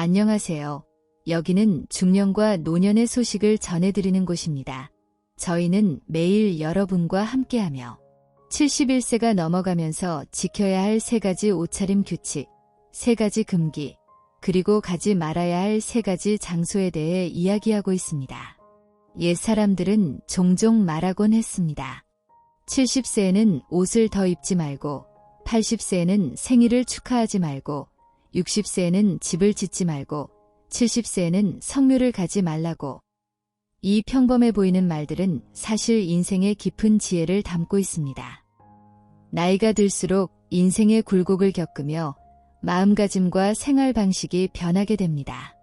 안녕하세요. 여기는 중년과 노년의 소식을 전해드리는 곳입니다. 저희는 매일 여러분과 함께하며 71세가 넘어가면서 지켜야 할 3가지 옷차림 규칙, 3가지 금기, 그리고 가지 말아야 할 3가지 장소에 대해 이야기하고 있습니다. 옛 사람들은 종종 말하곤 했습니다. 70세에는 옷을 더 입지 말고, 80세에는 생일을 축하하지 말고, 60세에는 집을 짓지 말고, 70세에는 성묘를 가지 말라고. 이 평범해 보이는 말들은 사실 인생의 깊은 지혜를 담고 있습니다. 나이가 들수록 인생의 굴곡을 겪으며 마음가짐과 생활 방식이 변하게 됩니다.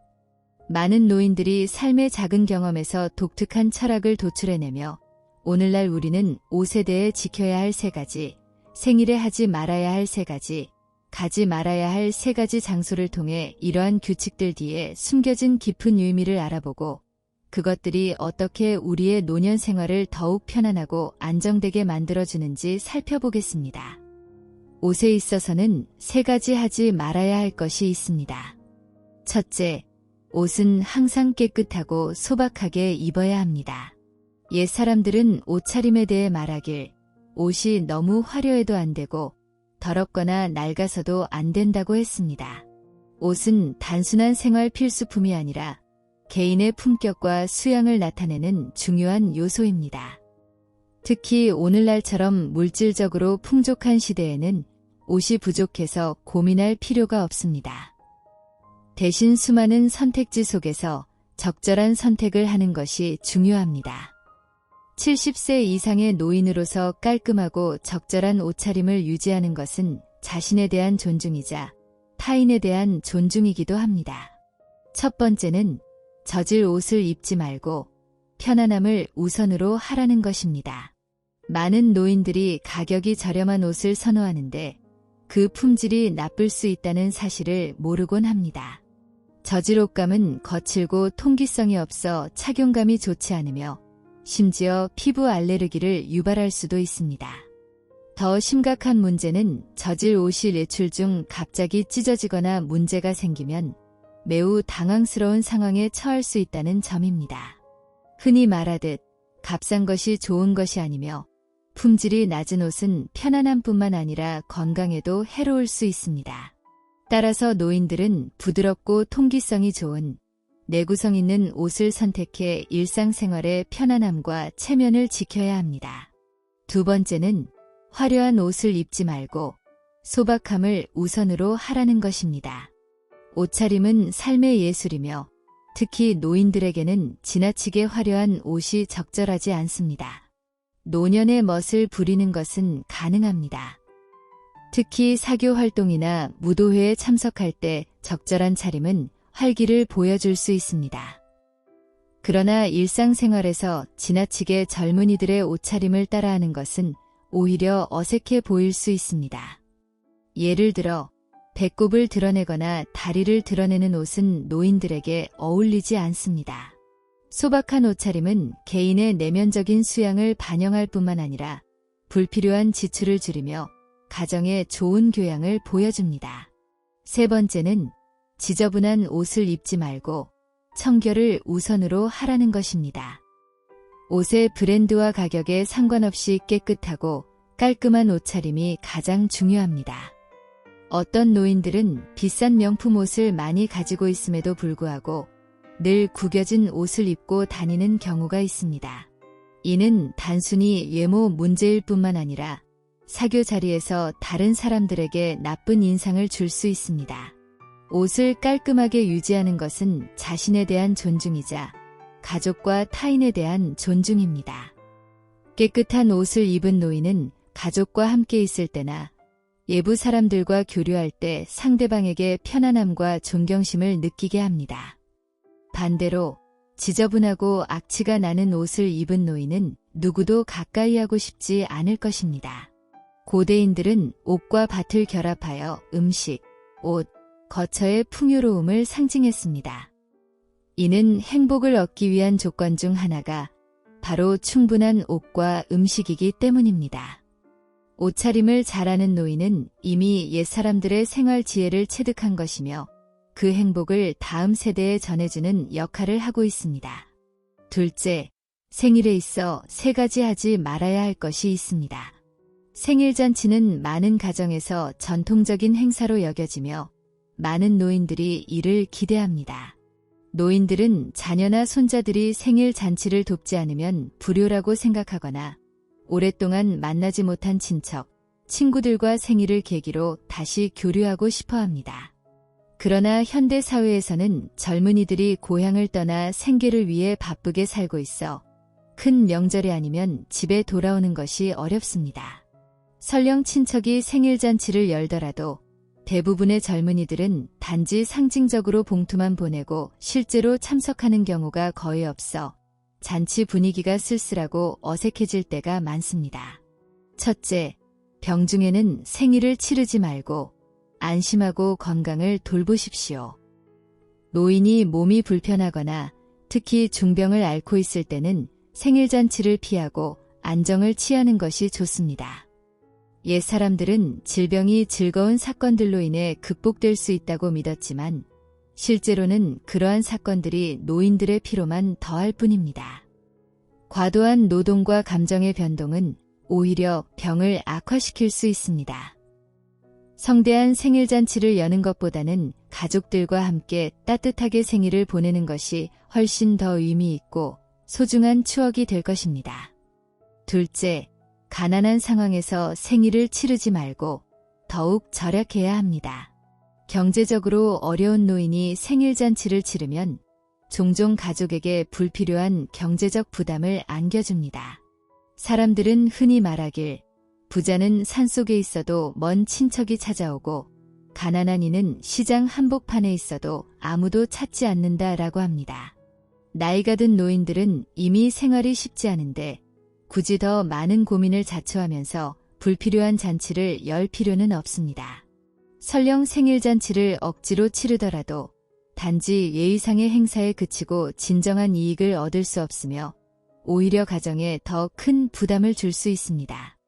많은 노인들이 삶의 작은 경험에서 독특한 철학을 도출해내며 오늘날 우리는 옷에 대해 지켜야 할 3가지, 생일에 하지 말아야 할 3가지, 가지 말아야 할 3가지 장소를 통해 이러한 규칙들 뒤에 숨겨진 깊은 의미를 알아보고 그것들이 어떻게 우리의 노년 생활을 더욱 편안하고 안정되게 만들어주는지 살펴보겠습니다. 옷에 있어서는 3가지 하지 말아야 할 것이 있습니다. 첫째, 옷은 항상 깨끗하고 소박하게 입어야 합니다. 옛 사람들은 옷차림에 대해 말하길 옷이 너무 화려해도 안 되고 더럽거나 낡아서도 안 된다고 했습니다. 옷은 단순한 생활 필수품이 아니라 개인의 품격과 수양을 나타내는 중요한 요소입니다. 특히 오늘날처럼 물질적으로 풍족한 시대에는 옷이 부족해서 고민할 필요가 없습니다. 대신 수많은 선택지 속에서 적절한 선택을 하는 것이 중요합니다. 70세 이상의 노인으로서 깔끔하고 적절한 옷차림을 유지하는 것은 자신에 대한 존중이자 타인에 대한 존중이기도 합니다. 첫 번째는 젖을 옷을 입지 말고 편안함을 우선으로 하라는 것입니다. 많은 노인들이 가격이 저렴한 옷을 선호하는데 그 품질이 나쁠 수 있다는 사실을 모르곤 합니다. 젖을 옷감은 거칠고 통기성이 없어 착용감이 좋지 않으며 심지어 피부 알레르기를 유발할 수도 있습니다. 더 심각한 문제는 젖을 옷이 외출 중 갑자기 찢어지거나 문제가 생기면 매우 당황스러운 상황에 처할 수 있다는 점입니다. 흔히 말하듯 값싼 것이 좋은 것이 아니며 품질이 낮은 옷은 편안함뿐만 아니라 건강에도 해로울 수 있습니다. 따라서 노인들은 부드럽고 통기성이 좋은 내구성 있는 옷을 선택해 일상생활의 편안함과 체면을 지켜야 합니다. 두 번째는 화려한 옷을 입지 말고 소박함을 우선으로 하라는 것입니다. 옷차림은 삶의 예술이며 특히 노인들에게는 지나치게 화려한 옷이 적절하지 않습니다. 노년의 멋을 부리는 것은 가능합니다. 특히 사교 활동이나 무도회에 참석할 때 적절한 차림은 활기를 보여줄 수 있습니다. 그러나 일상생활에서 지나치게 젊은이들의 옷차림을 따라하는 것은 오히려 어색해 보일 수 있습니다. 예를 들어 배꼽을 드러내거나 다리를 드러내는 옷은 노인들에게 어울리지 않습니다. 소박한 옷차림은 개인의 내면적인 수양을 반영할 뿐만 아니라 불필요한 지출을 줄이며 가정에 좋은 교양을 보여줍니다. 세 번째는 지저분한 옷을 입지 말고 청결을 우선으로 하라는 것입니다. 옷의 브랜드와 가격에 상관없이 깨끗하고 깔끔한 옷차림이 가장 중요합니다. 어떤 노인들은 비싼 명품 옷을 많이 가지고 있음에도 불구하고 늘 구겨진 옷을 입고 다니는 경우가 있습니다. 이는 단순히 외모 문제일 뿐만 아니라 사교 자리에서 다른 사람들에게 나쁜 인상을 줄 수 있습니다. 옷을 깔끔하게 유지하는 것은 자신에 대한 존중이자 가족과 타인에 대한 존중입니다. 깨끗한 옷을 입은 노인은 가족과 함께 있을 때나 외부 사람들과 교류할 때 상대방에게 편안함과 존경심을 느끼게 합니다. 반대로 지저분하고 악취가 나는 옷을 입은 노인은 누구도 가까이 하고 싶지 않을 것입니다. 고대인들은 옥과 밭을 결합하여 음식, 옷, 거처의 풍요로움을 상징했습니다. 이는 행복을 얻기 위한 조건 중 하나가 바로 충분한 옷과 음식이기 때문입니다. 옷차림을 잘하는 노인은 이미 옛사람들의 생활 지혜를 체득한 것이며 그 행복을 다음 세대에 전해주는 역할을 하고 있습니다. 둘째, 생일에 있어 세 가지 하지 말아야 할 것이 있습니다. 생일잔치는 많은 가정에서 전통적인 행사로 여겨지며 많은 노인들이 이를 기대합니다. 노인들은 자녀나 손자들이 생일 잔치를 돕지 않으면 불효라고 생각하거나 오랫동안 만나지 못한 친척, 친구들과 생일을 계기로 다시 교류하고 싶어 합니다. 그러나 현대 사회에서는 젊은이들이 고향을 떠나 생계를 위해 바쁘게 살고 있어 큰 명절이 아니면 집에 돌아오는 것이 어렵습니다. 설령 친척이 생일잔치를 열더라도 대부분의 젊은이들은 단지 상징적으로 봉투만 보내고 실제로 참석하는 경우가 거의 없어 잔치 분위기가 쓸쓸하고 어색해질 때가 많습니다. 첫째, 병중에는 생일을 치르지 말고 안심하고 건강을 돌보십시오. 노인이 몸이 불편하거나 특히 중병을 앓고 있을 때는 생일잔치를 피하고 안정을 취하는 것이 좋습니다. 옛 사람들은 질병이 즐거운 사건들로 인해 극복될 수 있다고 믿었지만 실제로는 그러한 사건들이 노인들의 피로만 더할 뿐입니다. 과도한 노동과 감정의 변동은 오히려 병을 악화시킬 수 있습니다. 성대한 생일잔치를 여는 것보다는 가족들과 함께 따뜻하게 생일을 보내는 것이 훨씬 더 의미 있고 소중한 추억이 될 것입니다. 둘째, 가난한 상황에서 생일을 치르지 말고 더욱 절약해야 합니다. 경제적으로 어려운 노인이 생일잔치를 치르면 종종 가족에게 불필요한 경제적 부담을 안겨줍니다. 사람들은 흔히 말하길 부자는 산속에 있어도 먼 친척이 찾아오고 가난한 이는 시장 한복판에 있어도 아무도 찾지 않는다라고 합니다. 나이가 든 노인들은 이미 생활이 쉽지 않은데 굳이 더 많은 고민을 자초하면서 불필요한 잔치를 열 필요는 없습니다. 설령 생일잔치를 억지로 치르더라도 단지 예의상의 행사에 그치고 진정한 이익을 얻을 수 없으며 오히려 가정에 더 큰 부담을 줄 수 있습니다.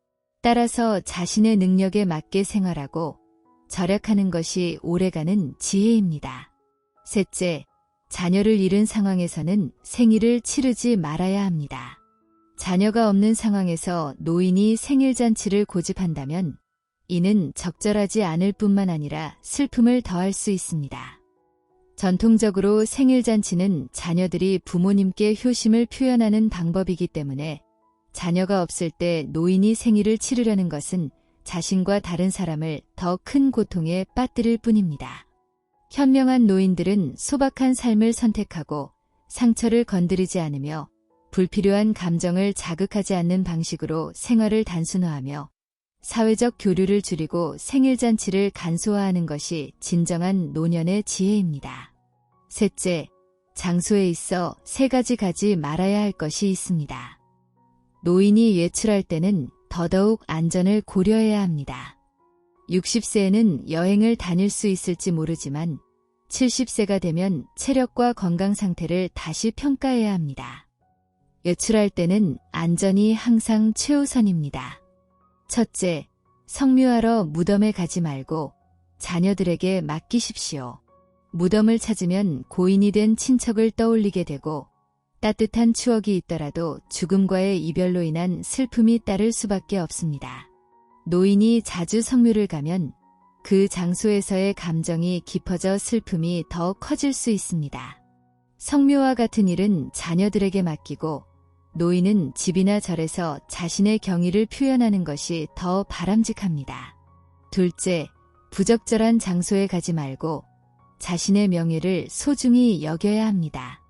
따라서 자신의 능력에 맞게 생활하고 절약하는 것이 오래가는 지혜입니다. 셋째, 자녀를 잃은 상황에서는 생일을 치르지 말아야 합니다. 자녀가 없는 상황에서 노인이 생일잔치를 고집한다면 이는 적절하지 않을 뿐만 아니라 슬픔을 더할 수 있습니다. 전통적으로 생일잔치는 자녀들이 부모님께 효심을 표현하는 방법이기 때문에 자녀가 없을 때 노인이 생일을 치르려는 것은 자신과 다른 사람을 더 큰 고통에 빠뜨릴 뿐입니다. 현명한 노인들은 소박한 삶을 선택하고 상처를 건드리지 않으며 불필요한 감정을 자극하지 않는 방식으로 생활을 단순화하며 사회적 교류를 줄이고 생일잔치를 간소화하는 것이 진정한 노년의 지혜입니다. 셋째, 장소에 있어 세 가지 가지 말아야 할 것이 있습니다. 노인이 외출할 때는 더더욱 안전을 고려해야 합니다. 60세에는 여행을 다닐 수 있을지 모르지만 70세가 되면 체력과 건강 상태를 다시 평가해야 합니다. 외출할 때는 안전이 항상 최우선입니다. 첫째, 성묘하러 무덤에 가지 말고 자녀들에게 맡기십시오. 무덤을 찾으면 고인이 된 친척을 떠올리게 되고 따뜻한 추억이 있더라도 죽음과의 이별로 인한 슬픔이 따를 수밖에 없습니다. 노인이 자주 성묘를 가면 그 장소에서의 감정이 깊어져 슬픔이 더 커질 수 있습니다. 성묘와 같은 일은 자녀들에게 맡기고 노인은 집이나 절에서 자신의 경의를 표현하는 것이 더 바람직합니다. 둘째, 부적절한 장소에 가지 말고 자신의 명예를 소중히 여겨야 합니다.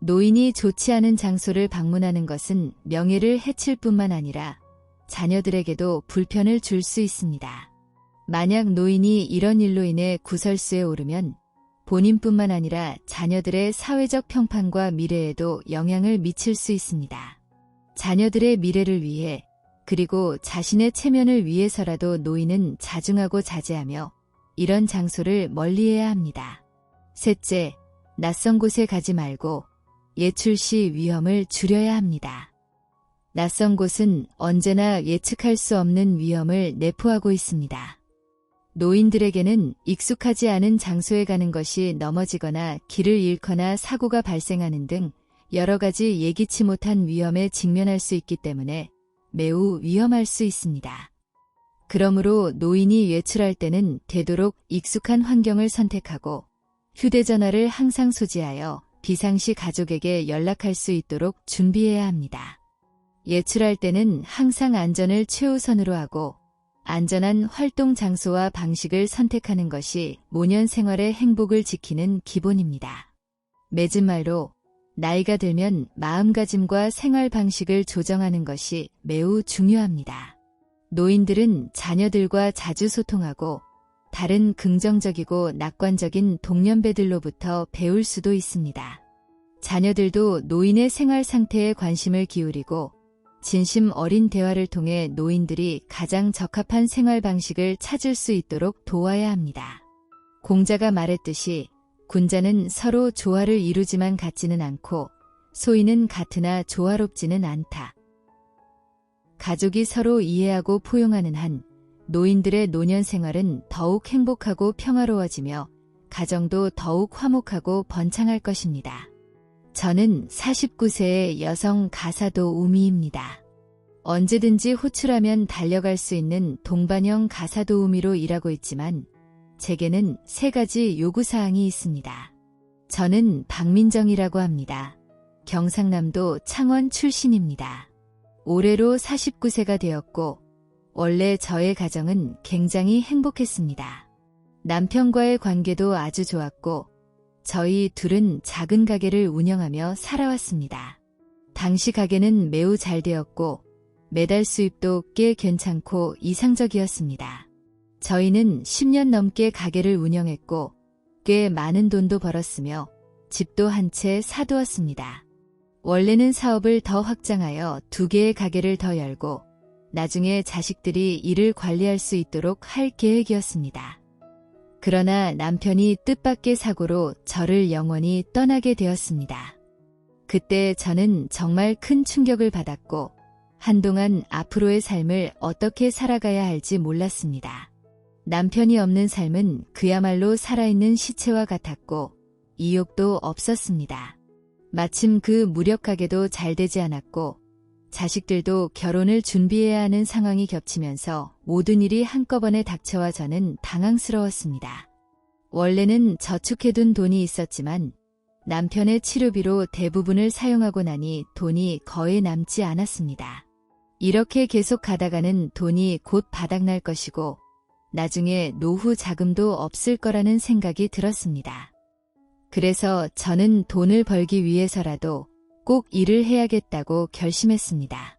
노인이 좋지 않은 장소를 방문하는 것은 명예를 해칠 뿐만 아니라 자녀들에게도 불편을 줄 수 있습니다. 만약 노인이 이런 일로 인해 구설수에 오르면 본인뿐만 아니라 자녀들의 사회적 평판과 미래에도 영향을 미칠 수 있습니다. 자녀들의 미래를 위해 그리고 자신의 체면을 위해서라도 노인은 자중하고 자제하며 이런 장소를 멀리해야 합니다. 셋째, 낯선 곳에 가지 말고 예출 시 위험을 줄여야 합니다. 낯선 곳은 언제나 예측할 수 없는 위험을 내포하고 있습니다. 노인들에게는 익숙하지 않은 장소에 가는 것이 넘어지거나 길을 잃거나 사고가 발생하는 등 여러 가지 예기치 못한 위험에 직면할 수 있기 때문에 매우 위험할 수 있습니다. 그러므로 노인이 외출할 때는 되도록 익숙한 환경을 선택하고 휴대전화를 항상 소지하여 비상시 가족에게 연락할 수 있도록 준비해야 합니다. 외출할 때는 항상 안전을 최우선으로 하고 안전한 활동 장소와 방식을 선택하는 것이 노년 생활의 행복을 지키는 기본입니다. 맺은 말로 나이가 들면 마음가짐과 생활 방식을 조정하는 것이 매우 중요합니다. 노인들은 자녀들과 자주 소통하고 다른 긍정적이고 낙관적인 동년배들로부터 배울 수도 있습니다. 자녀들도 노인의 생활 상태에 관심을 기울이고 진심 어린 대화를 통해 노인들이 가장 적합한 생활 방식을 찾을 수 있도록 도와야 합니다. 공자가 말했듯이 군자는 서로 조화를 이루지만 같지는 않고 소인은 같으나 조화롭지는 않다. 가족이 서로 이해하고 포용하는 한 노인들의 노년 생활은 더욱 행복하고 평화로워지며 가정도 더욱 화목하고 번창할 것입니다. 저는 49세의 여성 가사도 우미입니다. 언제든지 호출하면 달려갈 수 있는 동반형 가사도우미로 일하고 있지만 제게는 3가지 요구사항이 있습니다. 저는 박민정이라고 합니다. 경상남도 창원 출신입니다. 올해로 49세가 되었고 원래 저의 가정은 굉장히 행복했습니다. 남편과의 관계도 아주 좋았고 저희 둘은 작은 가게를 운영하며 살아왔습니다. 당시 가게는 매우 잘 되었고 매달 수입도 꽤 괜찮고 이상적이었습니다. 저희는 10년 넘게 가게를 운영했고 꽤 많은 돈도 벌었으며 집도 한 채 사두었습니다. 원래는 사업을 더 확장하여 2개의 가게를 더 열고 나중에 자식들이 이를 관리할 수 있도록 할 계획이었습니다. 그러나 남편이 뜻밖의 사고로 저를 영원히 떠나게 되었습니다. 그때 저는 정말 큰 충격을 받았고 한동안 앞으로의 삶을 어떻게 살아가야 할지 몰랐습니다. 남편이 없는 삶은 그야말로 살아있는 시체와 같았고 이욕도 없었습니다. 마침 그 무력가게도 잘 되지 않았고 자식들도 결혼을 준비해야 하는 상황이 겹치면서 모든 일이 한꺼번에 닥쳐와 저는 당황스러웠습니다. 원래는 저축해둔 돈이 있었지만 남편의 치료비로 대부분을 사용하고 나니 돈이 거의 남지 않았습니다. 이렇게 계속 가다가는 돈이 곧 바닥날 것이고 나중에 노후 자금도 없을 거라는 생각이 들었습니다. 그래서 저는 돈을 벌기 위해서라도 꼭 일을 해야겠다고 결심했습니다.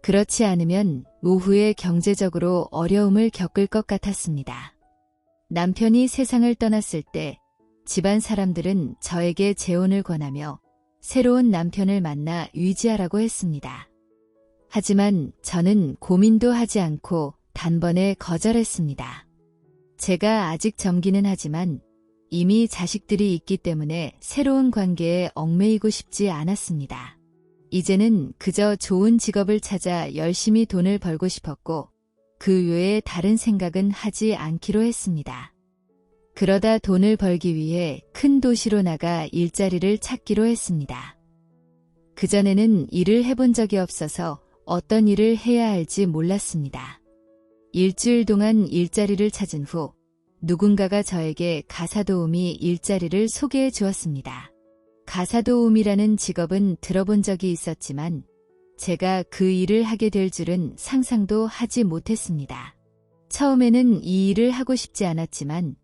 그렇지 않으면 노후에 경제적으로 어려움을 겪을 것 같았습니다. 남편이 세상을 떠났을 때 집안 사람들은 저에게 재혼을 권하며 새로운 남편을 만나 유지하라고 했습니다. 하지만 저는 고민도 하지 않고 단번에 거절했습니다. 제가 아직 젊기는 하지만 이미 자식들이 있기 때문에 새로운 관계에 얽매이고 싶지 않았습니다. 이제는 그저 좋은 직업을 찾아 열심히 돈을 벌고 싶었고 그 외에 다른 생각은 하지 않기로 했습니다. 그러다 돈을 벌기 위해 큰 도시로 나가 일자리를 찾기로 했습니다. 그전에는 일을 해본 적이 없어서 어떤 일을 해야 할지 몰랐습니다. 일주일 동안 일자리를 찾은 후 누군가가 저에게 가사도우미 일자리를 소개해 주었습니다. 가사도우미라는 직업은 들어본 적이 있었지만 제가 그 일을 하게 될 줄은 상상도 하지 못했습니다. 처음에는 이 일을 하고 싶지 않았지만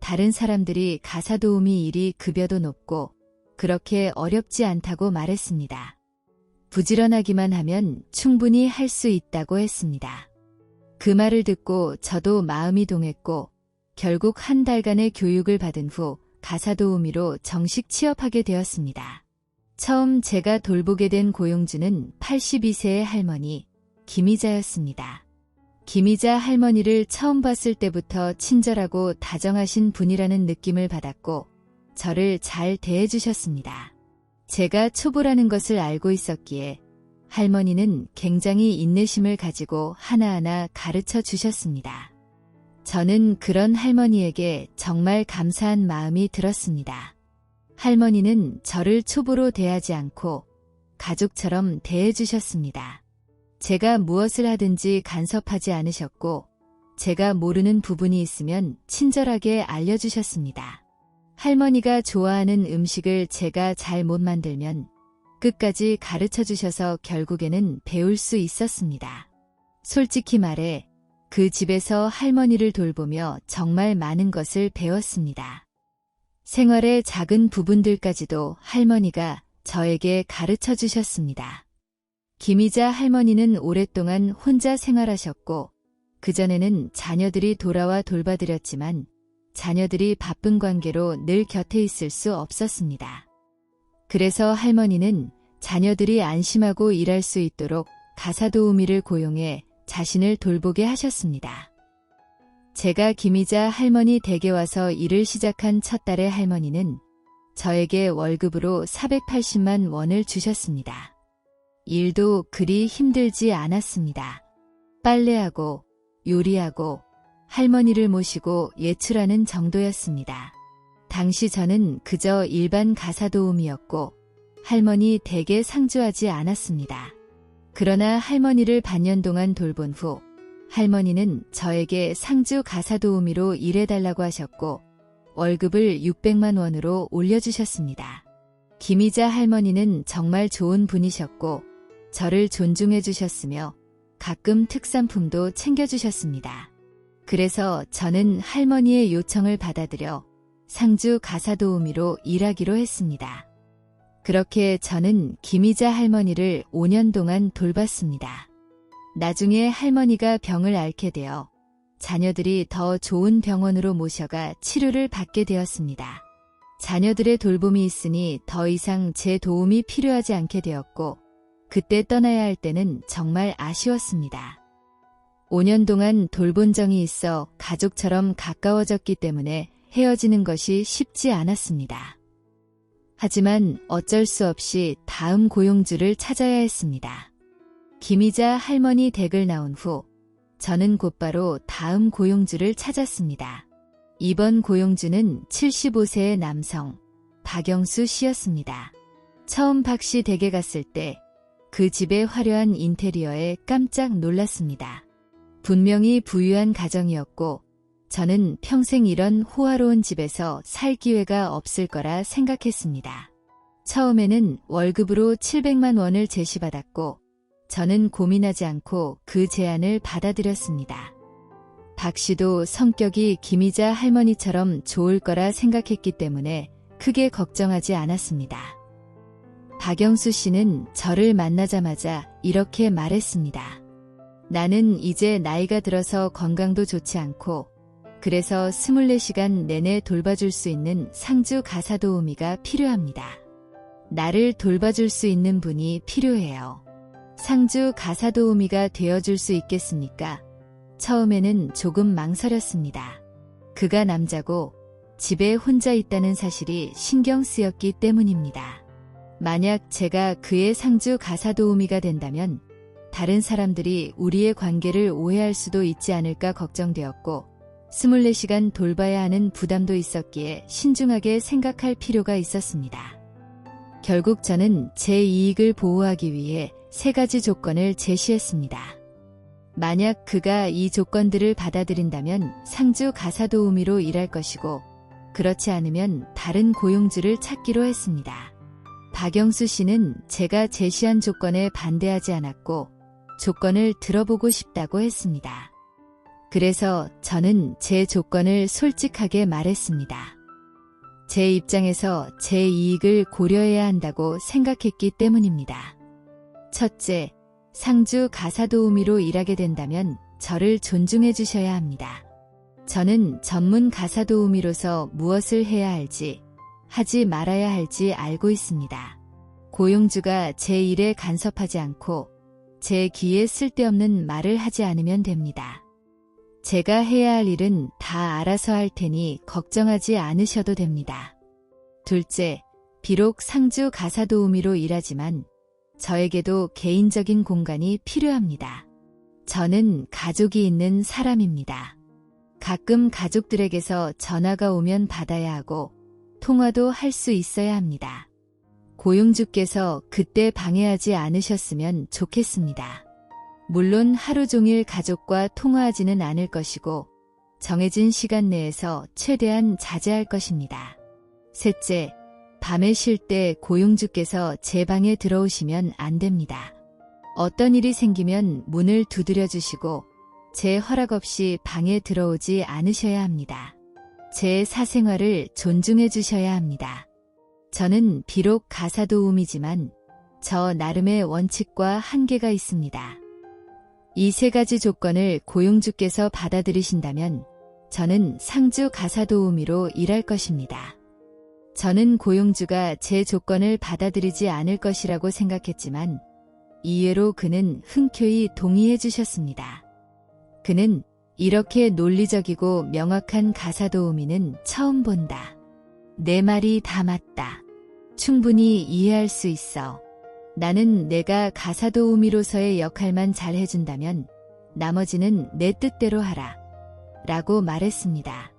다른 사람들이 가사도우미 일이 급여도 높고 그렇게 어렵지 않다고 말했습니다. 부지런하기만 하면 충분히 할 수 있다고 했습니다. 그 말을 듣고 저도 마음이 동했고 결국 1달간의 교육을 받은 후 가사도우미로 정식 취업하게 되었습니다. 처음 제가 돌보게 된 고용주는 82세의 할머니 김희자였습니다. 김희자 할머니를 처음 봤을 때부터 친절하고 다정하신 분이라는 느낌을 받았고 저를 잘 대해주셨습니다. 제가 초보라는 것을 알고 있었기에 할머니는 굉장히 인내심을 가지고 하나하나 가르쳐 주셨습니다. 저는 그런 할머니에게 정말 감사한 마음이 들었습니다. 할머니는 저를 초보로 대하지 않고 가족처럼 대해주셨습니다. 제가 무엇을 하든지 간섭하지 않으셨고, 제가 모르는 부분이 있으면 친절하게 알려주셨습니다. 할머니가 좋아하는 음식을 제가 잘 못 만들면 끝까지 가르쳐 주셔서 결국에는 배울 수 있었습니다. 솔직히 말해 그 집에서 할머니를 돌보며 정말 많은 것을 배웠습니다. 생활의 작은 부분들까지도 할머니가 저에게 가르쳐 주셨습니다. 김이자 할머니는 오랫동안 혼자 생활하셨고, 그전에는 자녀들이 돌아와 돌봐드렸지만 자녀들이 바쁜 관계로 늘 곁에 있을 수 없었습니다. 그래서 할머니는 자녀들이 안심하고 일할 수 있도록 가사도우미를 고용해 자신을 돌보게 하셨습니다. 제가 김이자 할머니 댁에 와서 일을 시작한 첫 달에 할머니는 저에게 월급으로 480만 원을 주셨습니다. 일도 그리 힘들지 않았습니다. 빨래하고 요리하고 할머니를 모시고 예출하는 정도였습니다. 당시 저는 그저 일반 가사도우미였고 할머니 댁에 상주하지 않았습니다. 그러나 할머니를 반년 동안 돌본 후 할머니는 저에게 상주 가사도우미로 일해달라고 하셨고 월급을 600만 원으로 올려주셨습니다. 김이자 할머니는 정말 좋은 분이셨고 저를 존중해 주셨으며 가끔 특산품도 챙겨주셨습니다. 그래서 저는 할머니의 요청을 받아들여 상주 가사도우미로 일하기로 했습니다. 그렇게 저는 김이자 할머니를 5년 동안 돌봤습니다. 나중에 할머니가 병을 앓게 되어 자녀들이 더 좋은 병원으로 모셔가 치료를 받게 되었습니다. 자녀들의 돌봄이 있으니 더 이상 제 도움이 필요하지 않게 되었고 그때 떠나야 할 때는 정말 아쉬웠습니다. 5년 동안 돌본 정이 있어 가족처럼 가까워졌기 때문에 헤어지는 것이 쉽지 않았습니다. 하지만 어쩔 수 없이 다음 고용주를 찾아야 했습니다. 김이자 할머니 댁을 나온 후 저는 곧바로 다음 고용주를 찾았습니다. 이번 고용주는 75세의 남성 박영수 씨였습니다. 처음 박 씨 댁에 갔을 때 그 집의 화려한 인테리어에 깜짝 놀랐습니다. 분명히 부유한 가정이었고 저는 평생 이런 호화로운 집에서 살 기회가 없을 거라 생각했습니다. 처음에는 월급으로 700만 원을 제시받았고 저는 고민하지 않고 그 제안을 받아들였습니다. 박 씨도 성격이 김이자 할머니처럼 좋을 거라 생각했기 때문에 크게 걱정하지 않았습니다. 박영수 씨는 저를 만나자마자 이렇게 말했습니다. 나는 이제 나이가 들어서 건강도 좋지 않고 그래서 24시간 내내 돌봐줄 수 있는 상주 가사도우미가 필요합니다. 나를 돌봐줄 수 있는 분이 필요해요. 상주 가사도우미가 되어줄 수 있겠습니까? 처음에는 조금 망설였습니다. 그가 남자고 집에 혼자 있다는 사실이 신경 쓰였기 때문입니다. 만약 제가 그의 상주 가사도우미가 된다면 다른 사람들이 우리의 관계를 오해할 수도 있지 않을까 걱정되었고 24시간 돌봐야 하는 부담도 있었기에 신중하게 생각할 필요가 있었습니다. 결국 저는 제 이익을 보호하기 위해 3가지 조건을 제시했습니다. 만약 그가 이 조건들을 받아들인다면 상주 가사도우미로 일할 것이고 그렇지 않으면 다른 고용주를 찾기로 했습니다. 박영수 씨는 제가 제시한 조건에 반대하지 않았고 조건을 들어보고 싶다고 했습니다. 그래서 저는 제 조건을 솔직하게 말했습니다. 제 입장에서 제 이익을 고려해야 한다고 생각했기 때문입니다. 첫째, 상주 가사도우미로 일하게 된다면 저를 존중해 주셔야 합니다. 저는 전문 가사도우미로서 무엇을 해야 할지, 하지 말아야 할지 알고 있습니다. 고용주가 제 일에 간섭하지 않고 제 귀에 쓸데없는 말을 하지 않으면 됩니다. 제가 해야 할 일은 다 알아서 할 테니 걱정하지 않으셔도 됩니다. 둘째, 비록 상주 가사도우미로 일하지만 저에게도 개인적인 공간이 필요합니다. 저는 가족이 있는 사람입니다. 가끔 가족들에게서 전화가 오면 받아야 하고 통화도 할 수 있어야 합니다. 고용주께서 그때 방해하지 않으셨으면 좋겠습니다. 물론 하루 종일 가족과 통화하지는 않을 것이고 정해진 시간 내에서 최대한 자제할 것입니다. 셋째, 밤에 쉴 때 고용주께서 제 방에 들어오시면 안 됩니다. 어떤 일이 생기면 문을 두드려 주시고 제 허락 없이 방에 들어오지 않으셔야 합니다. 제 사생활을 존중해 주셔야 합니다. 저는 비록 가사도우미지만 저 나름의 원칙과 한계가 있습니다. 이 세 가지 조건을 고용주께서 받아들이신다면 저는 상주 가사도우미로 일할 것입니다. 저는 고용주가 제 조건을 받아들이지 않을 것이라고 생각했지만 이외로 그는 흔쾌히 동의해 주셨습니다. 그는 이렇게 논리적이고 명확한 가사도우미는 처음 본다. 내 말이 다 맞다. 충분히 이해할 수 있어. 나는 내가 가사도우미로서의 역할만 잘 해준다면 나머지는 내 뜻대로 하라. 라고 말했습니다.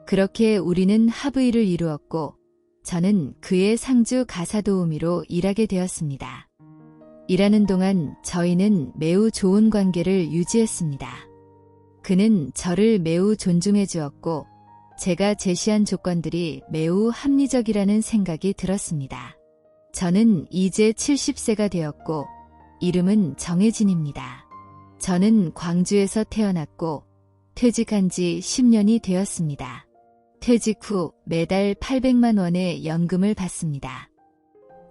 그렇게 우리는 합의를 이루었고 저는 그의 상주 가사도우미로 일하게 되었습니다. 일하는 동안 저희는 매우 좋은 관계를 유지했습니다. 그는 저를 매우 존중해 주었고 제가 제시한 조건들이 매우 합리적이라는 생각이 들었습니다. 저는 이제 70세가 되었고 이름은 정혜진입니다. 저는 광주에서 태어났고 퇴직한 지 10년이 되었습니다. 퇴직 후 매달 800만 원의 연금을 받습니다.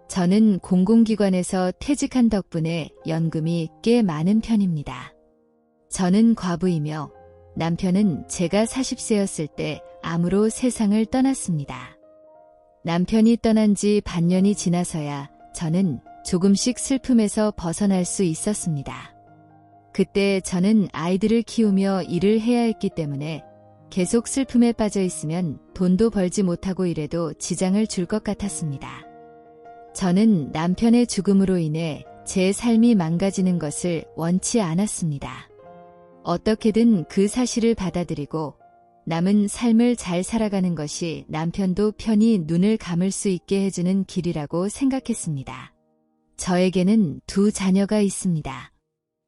저는 공공기관에서 퇴직한 덕분에 연금이 꽤 많은 편입니다. 저는 과부이며 남편은 제가 40세였을 때 암으로 세상을 떠났습니다. 남편이 떠난 지 반년이 지나서야 저는 조금씩 슬픔에서 벗어날 수 있었습니다. 그때 저는 아이들을 키우며 일을 해야 했기 때문에 계속 슬픔에 빠져 있으면 돈도 벌지 못하고 일해도 지장을 줄 것 같았습니다. 저는 남편의 죽음으로 인해 제 삶이 망가지는 것을 원치 않았습니다. 어떻게든 그 사실을 받아들이고 남은 삶을 잘 살아가는 것이 남편도 편히 눈을 감을 수 있게 해주는 길이라고 생각했습니다. 저에게는 두 자녀가 있습니다.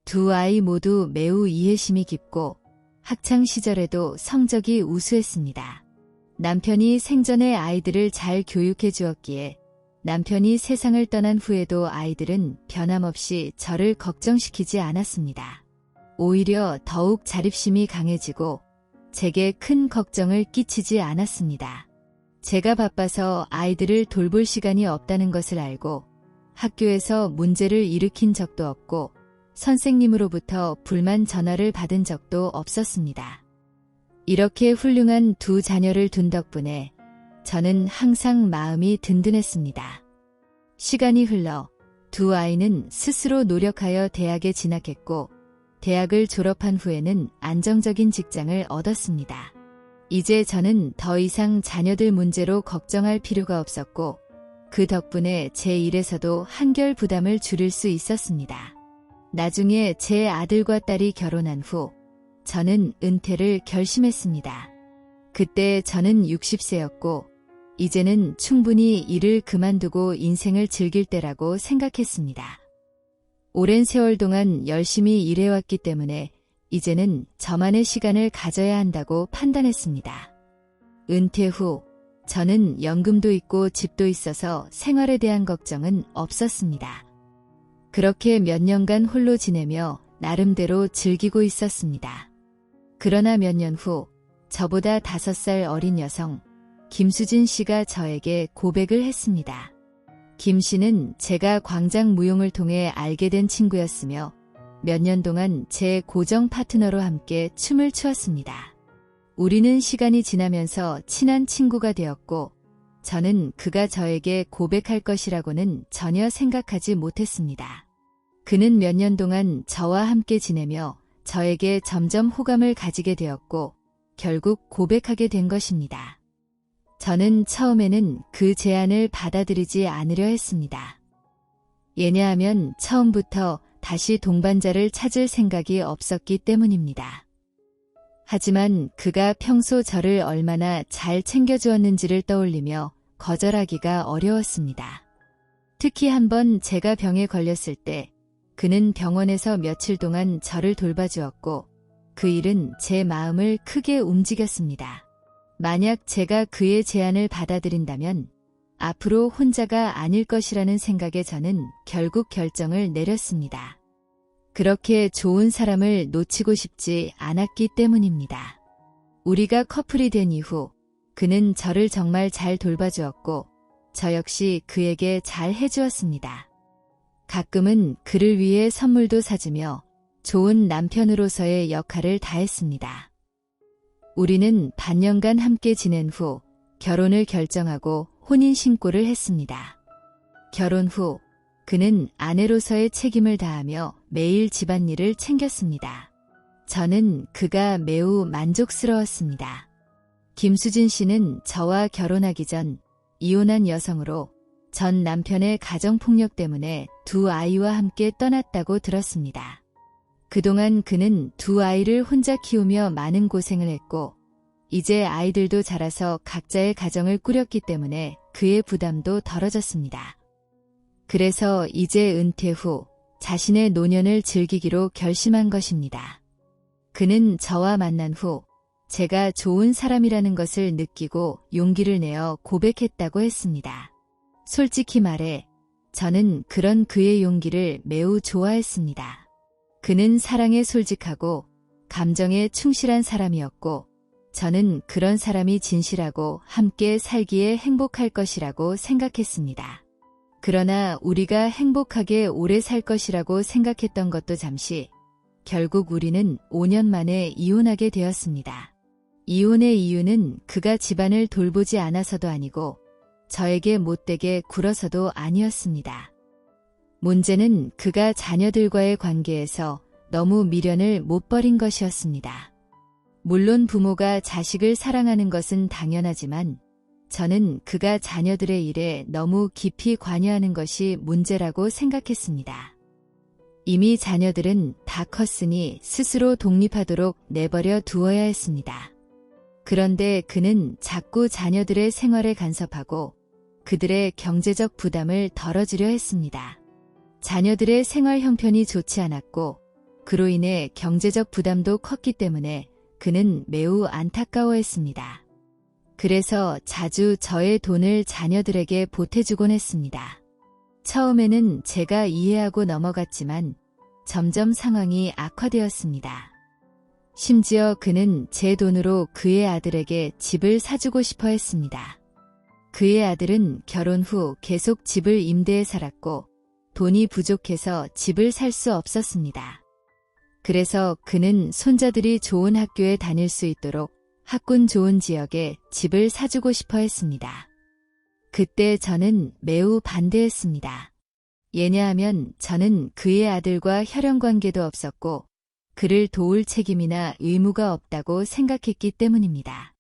두 아이 모두 매우 이해심이 깊고 학창 시절에도 성적이 우수했습니다. 남편이 생전에 아이들을 잘 교육해 주었기에 남편이 세상을 떠난 후에도 아이들은 변함없이 저를 걱정시키지 않았습니다. 오히려 더욱 자립심이 강해지고 제게 큰 걱정을 끼치지 않았습니다. 제가 바빠서 아이들을 돌볼 시간이 없다는 것을 알고 학교에서 문제를 일으킨 적도 없고 선생님으로부터 불만 전화를 받은 적도 없었습니다. 이렇게 훌륭한 두 자녀를 둔 덕분에 저는 항상 마음이 든든했습니다. 시간이 흘러 두 아이는 스스로 노력하여 대학에 진학했고 대학을 졸업한 후에는 안정적인 직장을 얻었습니다. 이제 저는 더 이상 자녀들 문제로 걱정할 필요가 없었고 그 덕분에 제 일에서도 한결 부담을 줄일 수 있었습니다. 나중에 제 아들과 딸이 결혼한 후 저는 은퇴를 결심했습니다. 그때 저는 60세였고 이제는 충분히 일을 그만두고 인생을 즐길 때라고 생각했습니다. 오랜 세월 동안 열심히 일해왔기 때문에 이제는 저만의 시간을 가져야 한다고 판단했습니다. 은퇴 후 저는 연금도 있고 집도 있어서 생활에 대한 걱정은 없었습니다. 그렇게 몇 년간 홀로 지내며 나름대로 즐기고 있었습니다. 그러나 몇 년 후 저보다 5살 어린 여성 김수진 씨가 저에게 고백을 했습니다. 김 씨는 제가 광장 무용을 통해 알게 된 친구였으며 몇 년 동안 제 고정 파트너로 함께 춤을 추었습니다. 우리는 시간이 지나면서 친한 친구가 되었고 저는 그가 저에게 고백할 것이라고는 전혀 생각하지 못했습니다. 그는 몇 년 동안 저와 함께 지내며 저에게 점점 호감을 가지게 되었고 결국 고백하게 된 것입니다. 저는 처음에는 그 제안을 받아들이지 않으려 했습니다. 왜냐하면 처음부터 다시 동반자를 찾을 생각이 없었기 때문입니다. 하지만 그가 평소 저를 얼마나 잘 챙겨주었는지를 떠올리며 거절하기가 어려웠습니다. 특히 한번 제가 병에 걸렸을 때 그는 병원에서 며칠 동안 저를 돌봐주었고 그 일은 제 마음을 크게 움직였습니다. 만약 제가 그의 제안을 받아들인다면 앞으로 혼자가 아닐 것이라는 생각에 저는 결국 결정을 내렸습니다. 그렇게 좋은 사람을 놓치고 싶지 않았기 때문입니다. 우리가 커플이 된 이후 그는 저를 정말 잘 돌봐주었고 저 역시 그에게 잘 해주었습니다. 가끔은 그를 위해 선물도 사주며 좋은 남편으로서의 역할을 다했습니다. 우리는 반년간 함께 지낸 후 결혼을 결정하고 혼인신고를 했습니다. 결혼 후 그는 아내로서의 책임을 다하며 매일 집안일을 챙겼습니다. 저는 그가 매우 만족스러웠습니다. 김수진 씨는 저와 결혼하기 전 이혼한 여성으로 전 남편의 가정폭력 때문에 두 아이와 함께 떠났다고 들었습니다. 그동안 그는 두 아이를 혼자 키우며 많은 고생을 했고 이제 아이들도 자라서 각자의 가정을 꾸렸기 때문에 그의 부담도 덜어졌습니다. 그래서 이제 은퇴 후 자신의 노년을 즐기기로 결심한 것입니다. 그는 저와 만난 후 제가 좋은 사람이라는 것을 느끼고 용기를 내어 고백했다고 했습니다. 솔직히 말해 저는 그런 그의 용기를 매우 좋아했습니다. 그는 사랑에 솔직하고 감정에 충실한 사람이었고 저는 그런 사람이 진실하고 함께 살기에 행복할 것이라고 생각했습니다. 그러나 우리가 행복하게 오래 살 것이라고 생각했던 것도 잠시, 결국 우리는 5년 만에 이혼하게 되었습니다. 이혼의 이유는 그가 집안을 돌보지 않아서도 아니고 저에게 못되게 굴어서도 아니었습니다. 문제는 그가 자녀들과의 관계에서 너무 미련을 못 버린 것이었습니다. 물론 부모가 자식을 사랑하는 것은 당연하지만 저는 그가 자녀들의 일에 너무 깊이 관여하는 것이 문제라고 생각했습니다. 이미 자녀들은 다 컸으니 스스로 독립하도록 내버려 두어야 했습니다. 그런데 그는 자꾸 자녀들의 생활에 간섭하고 그들의 경제적 부담을 덜어주려 했습니다. 자녀들의 생활 형편이 좋지 않았고 그로 인해 경제적 부담도 컸기 때문에 그는 매우 안타까워했습니다. 그래서 자주 저의 돈을 자녀들에게 보태주곤 했습니다. 처음에는 제가 이해하고 넘어갔지만 점점 상황이 악화되었습니다. 심지어 그는 제 돈으로 그의 아들에게 집을 사주고 싶어 했습니다. 그의 아들은 결혼 후 계속 집을 임대해 살았고 돈이 부족해서 집을 살 수 없었습니다. 그래서 그는 손자들이 좋은 학교에 다닐 수 있도록 학군 좋은 지역에 집을 사주고 싶어 했습니다. 그때 저는 매우 반대했습니다. 왜냐하면 저는 그의 아들과 혈연관계도 없었고 그를 도울 책임이나 의무가 없다고 생각했기 때문입니다.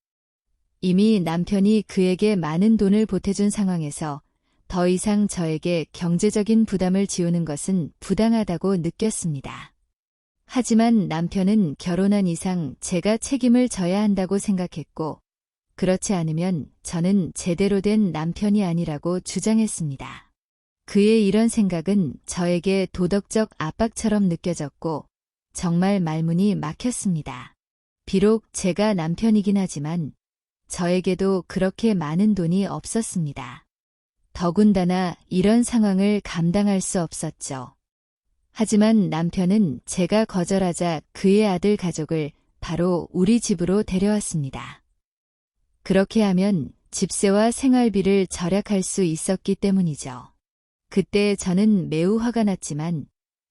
이미 남편이 그에게 많은 돈을 보태준 상황에서 더 이상 저에게 경제적인 부담을 지우는 것은 부당하다고 느꼈습니다. 하지만 남편은 결혼한 이상 제가 책임을 져야 한다고 생각했고 그렇지 않으면 저는 제대로 된 남편이 아니라고 주장했습니다. 그의 이런 생각은 저에게 도덕적 압박처럼 느껴졌고 정말 말문이 막혔습니다. 비록 제가 남편이긴 하지만 저에게도 그렇게 많은 돈이 없었습니다. 더군다나 이런 상황을 감당할 수 없었죠. 하지만 남편은 제가 거절하자 그의 아들 가족을 바로 우리 집으로 데려왔습니다. 그렇게 하면 집세와 생활비를 절약할 수 있었기 때문이죠. 그때 저는 매우 화가 났지만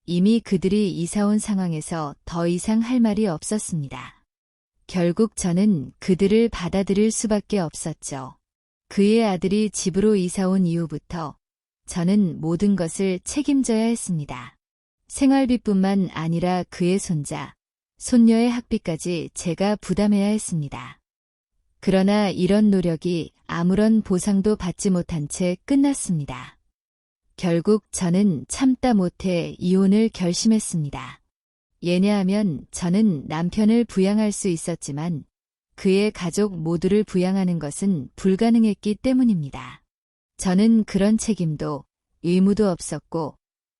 이미 그들이 이사온 상황에서 더 이상 할 말이 없었습니다. 결국 저는 그들을 받아들일 수밖에 없었죠. 그의 아들이 집으로 이사온 이후부터 저는 모든 것을 책임져야 했습니다. 생활비뿐만 아니라 그의 손자, 손녀의 학비까지 제가 부담해야 했습니다. 그러나 이런 노력이 아무런 보상도 받지 못한 채 끝났습니다. 결국 저는 참다 못해 이혼을 결심했습니다. 예냐하면 저는 남편을 부양할 수 있었지만 그의 가족 모두를 부양하는 것은 불가능했기 때문입니다. 저는 그런 책임도 의무도 없었고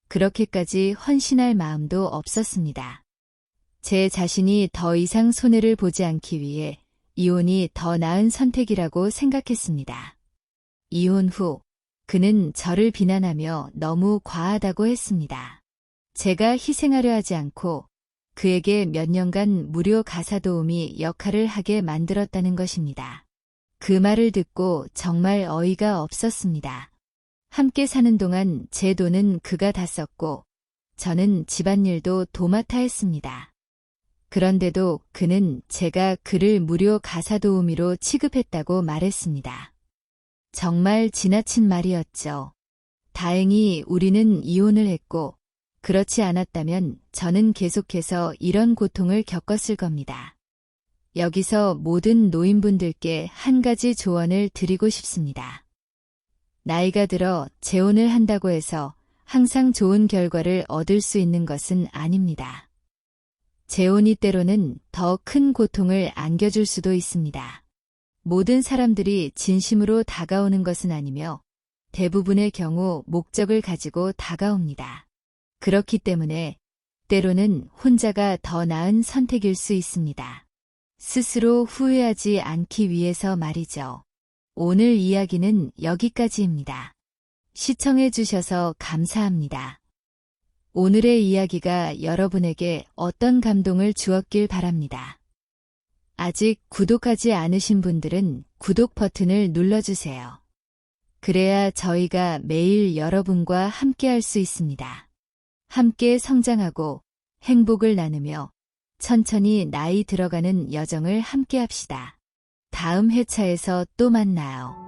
그렇게까지 헌신할 마음도 없었습니다. 제 자신이 더 이상 손해를 보지 않기 위해 이혼이 더 나은 선택이라고 생각했습니다. 이혼 후 그는 저를 비난하며 너무 과하다고 했습니다. 제가 희생하려 하지 않고 그에게 몇 년간 무료 가사 도우미 역할을 하게 만들었다는 것입니다. 그 말을 듣고 정말 어이가 없었습니다. 함께 사는 동안 제 돈은 그가 다 썼고 저는 집안일도 도맡아 했습니다. 그런데도 그는 제가 그를 무료 가사 도우미로 취급했다고 말했습니다. 정말 지나친 말이었죠. 다행히 우리는 이혼을 했고 그렇지 않았다면 저는 계속해서 이런 고통을 겪었을 겁니다. 여기서 모든 노인분들께 한 가지 조언을 드리고 싶습니다. 나이가 들어 재혼을 한다고 해서 항상 좋은 결과를 얻을 수 있는 것은 아닙니다. 재혼이 때로는 더 큰 고통을 안겨줄 수도 있습니다. 모든 사람들이 진심으로 다가오는 것은 아니며 대부분의 경우 목적을 가지고 다가옵니다. 그렇기 때문에 때로는 혼자가 더 나은 선택일 수 있습니다. 스스로 후회하지 않기 위해서 말이죠. 오늘 이야기는 여기까지입니다. 시청해 주셔서 감사합니다. 오늘의 이야기가 여러분에게 어떤 감동을 주었길 바랍니다. 아직 구독하지 않으신 분들은 구독 버튼을 눌러주세요. 그래야 저희가 매일 여러분과 함께할 수 있습니다. 함께 성장하고 행복을 나누며 천천히 나이 들어가는 여정을 함께합시다. 다음 회차에서 또 만나요.